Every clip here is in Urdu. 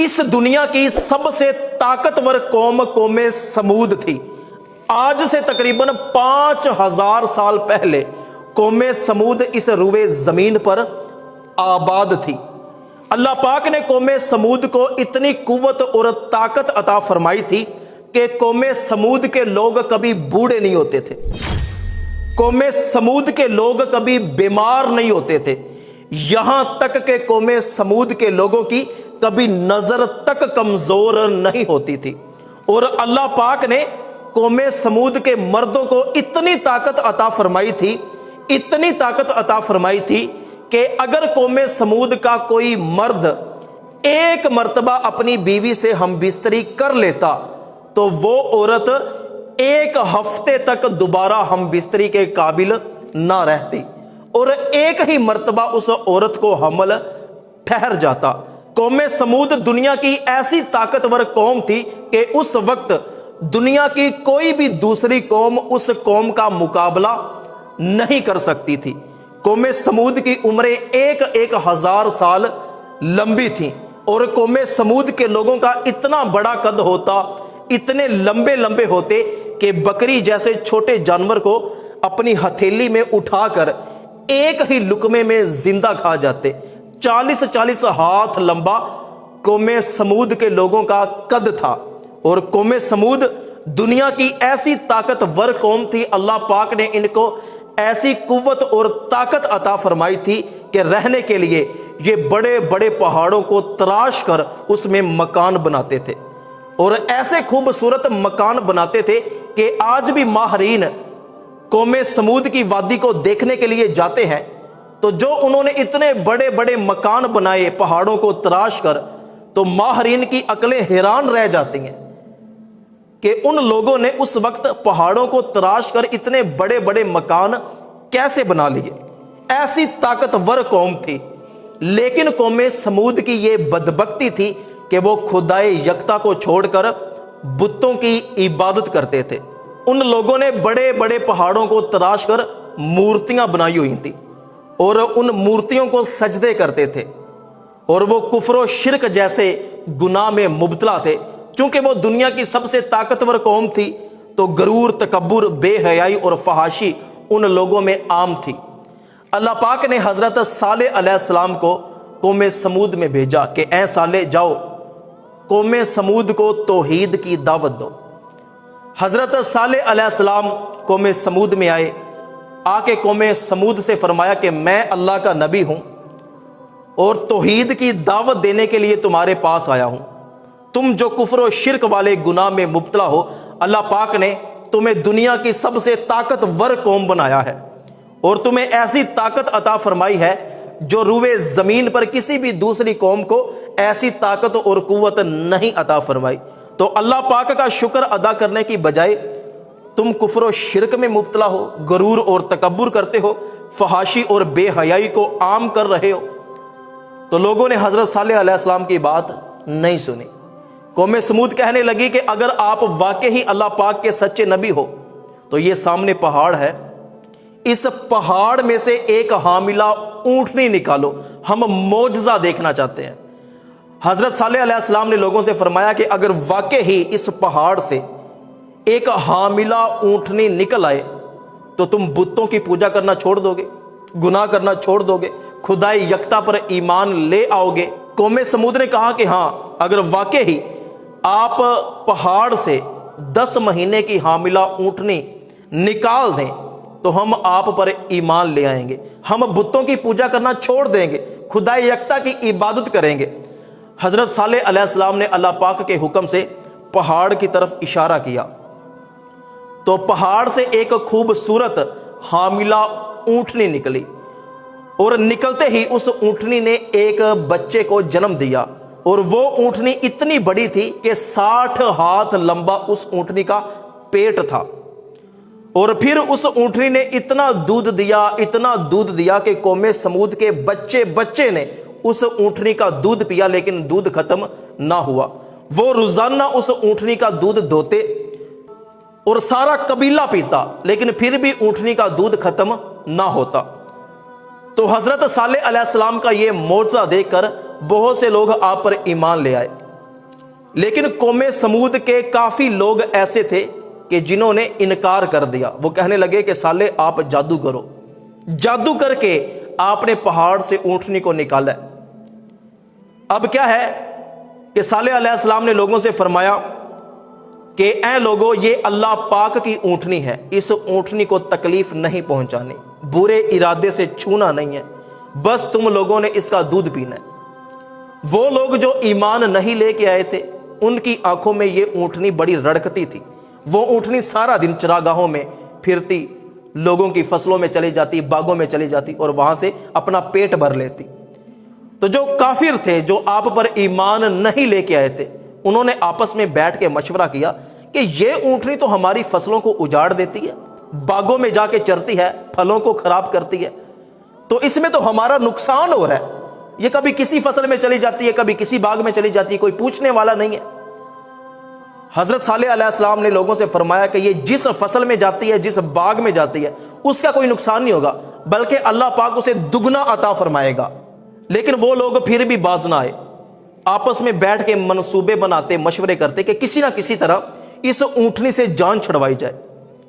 اس دنیا کی سب سے طاقتور قوم قوم سمود تھی۔ آج سے تقریباً 5000 سال پہلے قوم سمود اس روئے زمین پر آباد تھی۔ اللہ پاک نے قوم سمود کو اتنی قوت اور طاقت عطا فرمائی تھی کہ قوم سمود کے لوگ کبھی بوڑھے نہیں ہوتے تھے، قوم سمود کے لوگ کبھی بیمار نہیں ہوتے تھے، یہاں تک کہ قوم سمود کے لوگوں کی کبھی نظر تک کمزور نہیں ہوتی تھی۔ اور اللہ پاک نے قوم سمود کے مردوں کو اتنی طاقت عطا فرمائی تھی، اتنی طاقت عطا فرمائی تھی کہ اگر قوم سمود کا کوئی مرد ایک مرتبہ اپنی بیوی سے ہم بستری کر لیتا تو وہ عورت ایک ہفتے تک دوبارہ ہم بستری کے قابل نہ رہتی، اور ایک ہی مرتبہ اس عورت کو حمل ٹھہر جاتا۔ قوم سمود دنیا کی ایسی طاقتور قوم تھی کہ اس وقت دنیا کی کوئی بھی دوسری قوم اس قوم کا مقابلہ نہیں کر سکتی تھی۔ قوم سمود کی عمریں 1000 سال لمبی تھیں، اور قوم سمود کے لوگوں کا اتنا بڑا قد ہوتا، اتنے لمبے لمبے ہوتے کہ بکری جیسے چھوٹے جانور کو اپنی ہتھیلی میں اٹھا کر ایک ہی لقمے میں زندہ کھا جاتے۔ 40 ہاتھ لمبا قوم سمود کے لوگوں کا قد تھا، اور قوم سمود دنیا کی ایسی طاقتور قوم تھی۔ اللہ پاک نے ان کو ایسی قوت اور طاقت عطا فرمائی تھی کہ رہنے کے لیے یہ بڑے بڑے پہاڑوں کو تراش کر اس میں مکان بناتے تھے، اور ایسے خوبصورت مکان بناتے تھے کہ آج بھی ماہرین قوم سمود کی وادی کو دیکھنے کے لیے جاتے ہیں تو جو انہوں نے اتنے بڑے بڑے مکان بنائے پہاڑوں کو تراش کر، تو ماہرین کی عقلیں حیران رہ جاتی ہیں کہ ان لوگوں نے اس وقت پہاڑوں کو تراش کر اتنے بڑے بڑے مکان کیسے بنا لیے۔ ایسی طاقتور قوم تھی، لیکن قوم سمود کی یہ بدبختی تھی کہ وہ خدائے یکتا کو چھوڑ کر بتوں کی عبادت کرتے تھے۔ ان لوگوں نے بڑے بڑے پہاڑوں کو تراش کر مورتیاں بنائی ہوئی تھیں، اور ان مورتیوں کو سجدے کرتے تھے، اور وہ کفر و شرک جیسے گناہ میں مبتلا تھے۔ چونکہ وہ دنیا کی سب سے طاقتور قوم تھی تو غرور، تکبر، بے حیائی اور فحاشی ان لوگوں میں عام تھی۔ اللہ پاک نے حضرت صالح علیہ السلام کو قوم سمود میں بھیجا کہ اے صالح جاؤ قوم سمود کو توحید کی دعوت دو۔ حضرت صالح علیہ السلام قوم سمود میں آئے، آ کے قوم سمود سے فرمایا کہ میں اللہ کا نبی ہوں اور توحید کی دعوت دینے کے لیے تمہارے پاس آیا ہوں۔ تم جو کفر و شرک والے گناہ میں مبتلا ہو، اللہ پاک نے تمہیں دنیا کی سب سے طاقتور قوم بنایا ہے، اور تمہیں ایسی طاقت عطا فرمائی ہے جو روئے زمین پر کسی بھی دوسری قوم کو ایسی طاقت اور قوت نہیں عطا فرمائی۔ تو اللہ پاک کا شکر ادا کرنے کی بجائے تم کفر و شرک میں مبتلا ہو، غرور اور تکبر کرتے ہو، فحاشی اور بے حیائی کو عام کر رہے ہو۔ تو لوگوں نے حضرت صالح علیہ السلام کی بات نہیں سنی۔ قوم سمود کہنے لگی کہ اگر آپ واقعی اللہ پاک کے سچے نبی ہو تو یہ سامنے پہاڑ ہے، اس پہاڑ میں سے ایک حاملہ اونٹنی نکالو، ہم معجزہ دیکھنا چاہتے ہیں۔ حضرت صالح علیہ السلام نے لوگوں سے فرمایا کہ اگر واقعی اس پہاڑ سے ایک حاملہ اونٹنی نکل آئے تو تم بتوں کی پوجا کرنا چھوڑ دو گے، گناہ کرنا چھوڑ دو گے، خدائے یکتا پر ایمان لے آؤ گے۔ قوم سمود نے کہا کہ ہاں، اگر واقعی آپ پہاڑ سے 10 مہینے کی حاملہ اونٹنی نکال دیں تو ہم آپ پر ایمان لے آئیں گے، ہم بتوں کی پوجا کرنا چھوڑ دیں گے، خدائے یکتا کی عبادت کریں گے۔ حضرت صالح علیہ السلام نے اللہ پاک کے حکم سے پہاڑ کی طرف اشارہ کیا تو پہاڑ سے ایک خوبصورت حاملہ اونٹنی نکلی، اور نکلتے ہی اس اونٹنی نے ایک بچے کو جنم دیا، اور وہ اونٹنی اتنی بڑی تھی کہ 60 ہاتھ لمبا اس اونٹنی کا پیٹ تھا، اور پھر اس اونٹنی نے اتنا دودھ دیا کہ قوم سمود کے بچے نے اس اونٹنی کا دودھ پیا، لیکن دودھ ختم نہ ہوا۔ وہ روزانہ اس اونٹنی کا دودھ دھوتے اور سارا قبیلہ پیتا، لیکن پھر بھی اونٹنی کا دودھ ختم نہ ہوتا۔ تو حضرت صالح علیہ السلام کا یہ معجزہ دیکھ کر بہت سے لوگ آپ پر ایمان لے آئے۔ لیکن قوم سمود کے کافی لوگ ایسے تھے کہ جنہوں نے انکار کر دیا. وہ کہنے لگے کہ سالے آپ جادو کرو. جادو کر کے آپ نے پہاڑ سے اونٹنی کو نکالا. اب کیا ہے کہ صالح علیہ السلام نے لوگوں سے فرمایا کہ اے لوگو، یہ اللہ پاک کی اونٹنی ہے، اس اونٹنی کو تکلیف نہیں پہنچانی، برے ارادے سے چھونا نہیں ہے، بس تم لوگوں نے اس کا دودھ پینا ہے. وہ لوگ جو ایمان نہیں لے کے آئے تھے ان کی آنکھوں میں یہ اونٹنی بڑی رڑکتی تھی. وہ اونٹنی سارا دن چراگاہوں میں پھرتی، لوگوں کی فصلوں میں چلی جاتی، باغوں میں چلی جاتی اور وہاں سے اپنا پیٹ بھر لیتی. تو جو کافر تھے، جو آپ پر ایمان نہیں لے کے آئے تھے، انہوں نے آپس میں بیٹھ کے مشورہ کیا کہ یہ اونٹنی تو ہماری فصلوں کو اجاڑ دیتی ہے، باغوں میں جا کے چرتی ہے، پھلوں کو خراب کرتی ہے، تو اس میں تو ہمارا نقصان ہو رہا ہے. یہ کبھی کسی فصل میں چلی جاتی ہے، کبھی کسی باغ میں چلی جاتی ہے، کوئی پوچھنے والا نہیں ہے. حضرت صالح علیہ السلام نے لوگوں سے فرمایا کہ یہ جس فصل میں جاتی ہے، جس باغ میں جاتی ہے، اس کا کوئی نقصان نہیں ہوگا، بلکہ اللہ پاک اسے دگنا عطا فرمائے گا. لیکن وہ لوگ پھر بھی باز نہ آئے. آپس میں بیٹھ کے منصوبے بناتے، مشورے کرتے کہ کسی نہ کسی طرح اس اونٹنی سے جان چھڑوائی جائے.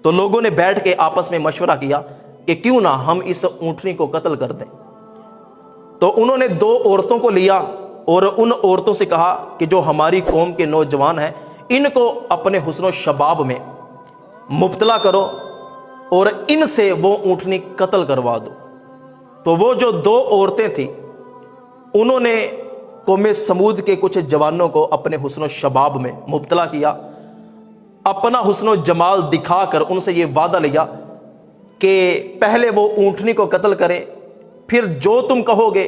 تو لوگوں نے بیٹھ کے آپس میں مشورہ کیا کہ کیوں نہ ہم اس اونٹنی کو قتل کر دیں. تو انہوں نے 2 عورتوں کو لیا اور ان عورتوں سے کہا کہ جو ہماری قوم کے نوجوان ہیں، ان کو اپنے حسن و شباب میں مبتلا کرو اور ان سے وہ اونٹنی قتل کروا دو. تو وہ جو 2 عورتیں تھیں، انہوں نے قوم سمود کے کچھ جوانوں کو اپنے حسن و شباب میں مبتلا کیا. اپنا حسن و جمال دکھا کر ان سے یہ وعدہ لیا کہ پہلے وہ اونٹنی کو قتل کریں، پھر جو تم کہو گے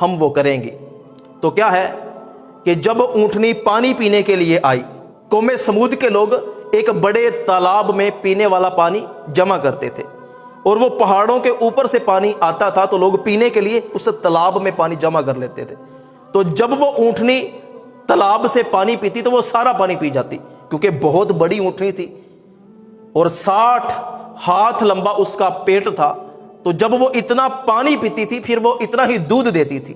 ہم وہ کریں گے. تو کیا ہے کہ جب اونٹنی پانی پینے کے لیے آئی، قوم سمود کے لوگ ایک بڑے تالاب میں پینے والا پانی جمع کرتے تھے، اور وہ پہاڑوں کے اوپر سے پانی آتا تھا تو لوگ پینے کے لیے اس تالاب میں پانی جمع کر لیتے تھے. تو جب وہ اونٹنی تالاب سے پانی پیتی تو وہ سارا پانی پی جاتی، کیونکہ بہت بڑی اونٹنی تھی اور 60 ہاتھ لمبا اس کا پیٹ تھا. تو جب وہ اتنا پانی پیتی تھی پھر وہ اتنا ہی دودھ دیتی تھی.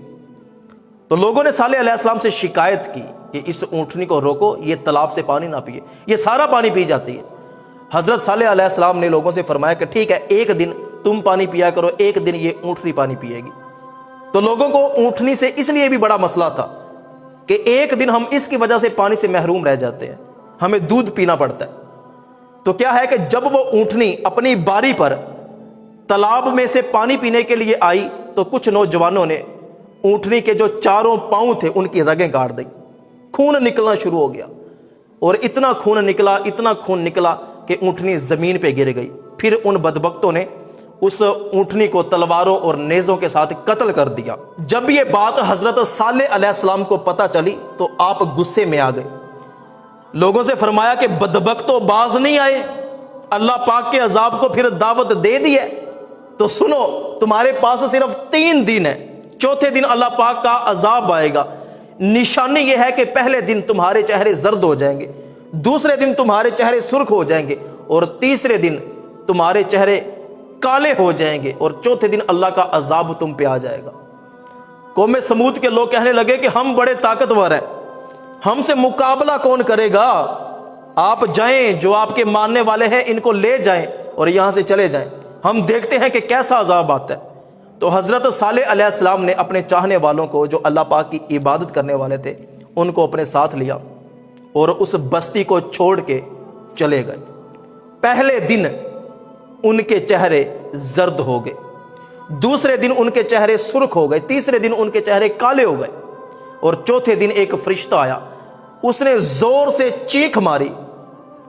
تو لوگوں نے صالح علیہ السلام سے شکایت کی کہ اس اونٹنی کو روکو، یہ تالاب سے پانی نہ پیے، یہ سارا پانی پی جاتی ہے. حضرت صالح علیہ السلام نے لوگوں سے فرمایا کہ ٹھیک ہے، ایک دن تم پانی پیا کرو، ایک دن یہ اونٹنی پانی پیے گی. تو لوگوں کو اونٹنی سے اس لیے بھی بڑا مسئلہ تھا کہ ایک دن ہم اس کی وجہ سے پانی سے محروم رہ جاتے ہیں، ہمیں دودھ پینا پڑتا ہے. تو کیا ہے کہ جب وہ اونٹنی اپنی باری پر تالاب میں سے پانی پینے کے لیے آئی تو کچھ نوجوانوں نے اونٹنی کے جو 4 پاؤں تھے ان کی رگیں کاٹ دی. خون نکلنا شروع ہو گیا اور اتنا خون نکلا کہ اونٹنی زمین پہ گر گئی. پھر ان بدبختوں نے اس اونٹنی کو تلواروں اور نیزوں کے ساتھ قتل کر دیا. جب یہ بات حضرت صالح علیہ السلام کو پتہ چلی تو آپ غصے میں آ گئے. لوگوں سے فرمایا کہ بدبختوں باز نہیں آئے، اللہ پاک کے عذاب کو پھر دعوت دے دی ہے. تو سنو، تمہارے پاس صرف 3 دن ہے، چوتھے دن اللہ پاک کا عذاب آئے گا. نشانی یہ ہے کہ پہلے دن تمہارے چہرے زرد ہو جائیں گے، دوسرے دن تمہارے چہرے سرخ ہو جائیں گے، اور تیسرے دن تمہارے چہرے کالے ہو جائیں گے، اور چوتھے دن اللہ کا عذاب تم پہ آ جائے گا. قوم سمود کے لوگ کہنے لگے کہ ہم بڑے طاقتور ہیں، ہم سے مقابلہ کون کرے گا؟ آپ جائیں، جو آپ کے ماننے والے ہیں ان کو لے جائیں اور یہاں سے چلے جائیں، ہم دیکھتے ہیں کہ کیسا عذاب آتا ہے. تو حضرت صالح علیہ السلام نے اپنے چاہنے والوں کو، جو اللہ پاک کی عبادت کرنے والے تھے، ان کو اپنے ساتھ لیا اور اس بستی کو چھوڑ کے چلے گئے. پہلے دن ان کے چہرے زرد ہو گئے، دوسرے دن ان کے چہرے سرخ ہو گئے، تیسرے دن ان کے چہرے کالے ہو گئے، اور چوتھے دن ایک فرشتہ آیا، اس نے زور سے چیخ ماری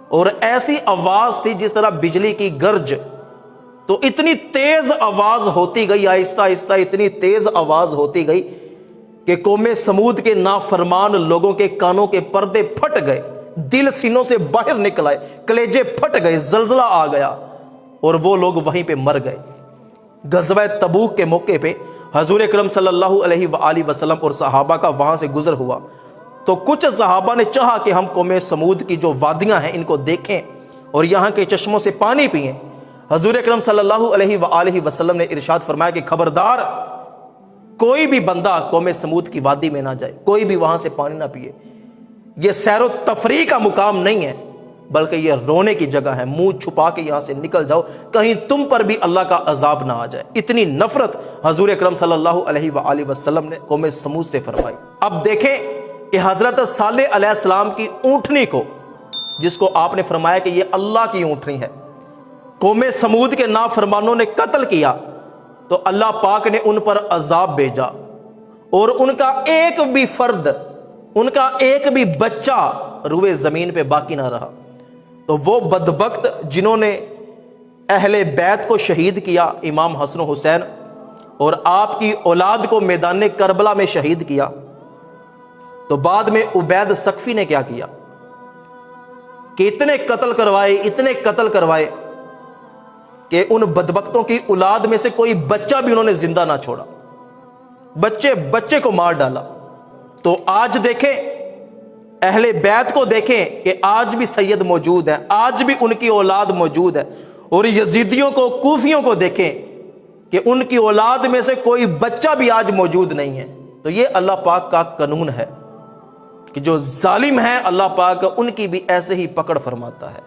اور ایسی آواز تھی جس طرح بجلی کی گرج. تو اتنی تیز آواز ہوتی گئی، آہستہ آہستہ اتنی تیز آواز ہوتی گئی کہ قوم سمود کے نافرمان لوگوں کے کانوں کے پردے پھٹ گئے، دل سینوں سے باہر نکل آئے، کلیجے پھٹ گئے، زلزلہ آ گیا اور وہ لوگ وہیں پہ مر گئے. غزوہ تبوک کے موقع پہ حضور اکرم صلی اللہ علیہ وآلہ وسلم اور صحابہ کا وہاں سے گزر ہوا تو کچھ صحابہ نے چاہا کہ ہم قوم سمود کی جو وادیاں ہیں ان کو دیکھیں اور یہاں کے چشموں سے پانی پئیں. حضور اکرم صلی اللہ علیہ وآلہ وسلم نے ارشاد فرمایا کہ خبردار، کوئی بھی بندہ قوم سمود کی وادی میں نہ جائے، کوئی بھی وہاں سے پانی نہ پیے. یہ سیر و تفریح کا مقام نہیں ہے، بلکہ یہ رونے کی جگہ ہے۔ منہ چھپا کے یہاں سے نکل جاؤ، کہیں تم پر بھی اللہ کا عذاب نہ آ جائے۔ اتنی نفرت حضور اکرم صلی اللہ علیہ وآلہ وسلم نے قوم سمود سے فرمائی۔ اب دیکھیں کہ حضرت صالح علیہ السلام کی اونٹنی کو، جس کو آپ نے فرمایا کہ یہ اللہ کی اونٹنی ہے، قوم سمود کے نافرمانوں نے قتل کیا، تو اللہ پاک نے ان پر عذاب بھیجا، اور ان کا ایک بھی فرد، ان کا ایک بھی بچہ روئے زمین پہ باقی نہ رہا۔ تو وہ بدبخت جنہوں نے اہل بیت کو شہید کیا، امام حسن و حسین، اور آپ کی اولاد کو میدان کربلا میں شہید کیا، تو بعد میں عبید ثقفی نے کیا کیا کہ اتنے قتل کروائے کہ ان بدبختوں کی اولاد میں سے کوئی بچہ بھی انہوں نے زندہ نہ چھوڑا، بچے کو مار ڈالا۔ تو آج دیکھیں، اہل بیت کو دیکھیں کہ آج بھی سید موجود ہے، آج بھی ان کی اولاد موجود ہے، اور یزیدیوں کو، کوفیوں کو دیکھیں کہ ان کی اولاد میں سے کوئی بچہ بھی آج موجود نہیں ہے۔ تو یہ اللہ پاک کا قانون ہے کہ جو ظالم ہے اللہ پاک ان کی بھی ایسے ہی پکڑ فرماتا ہے۔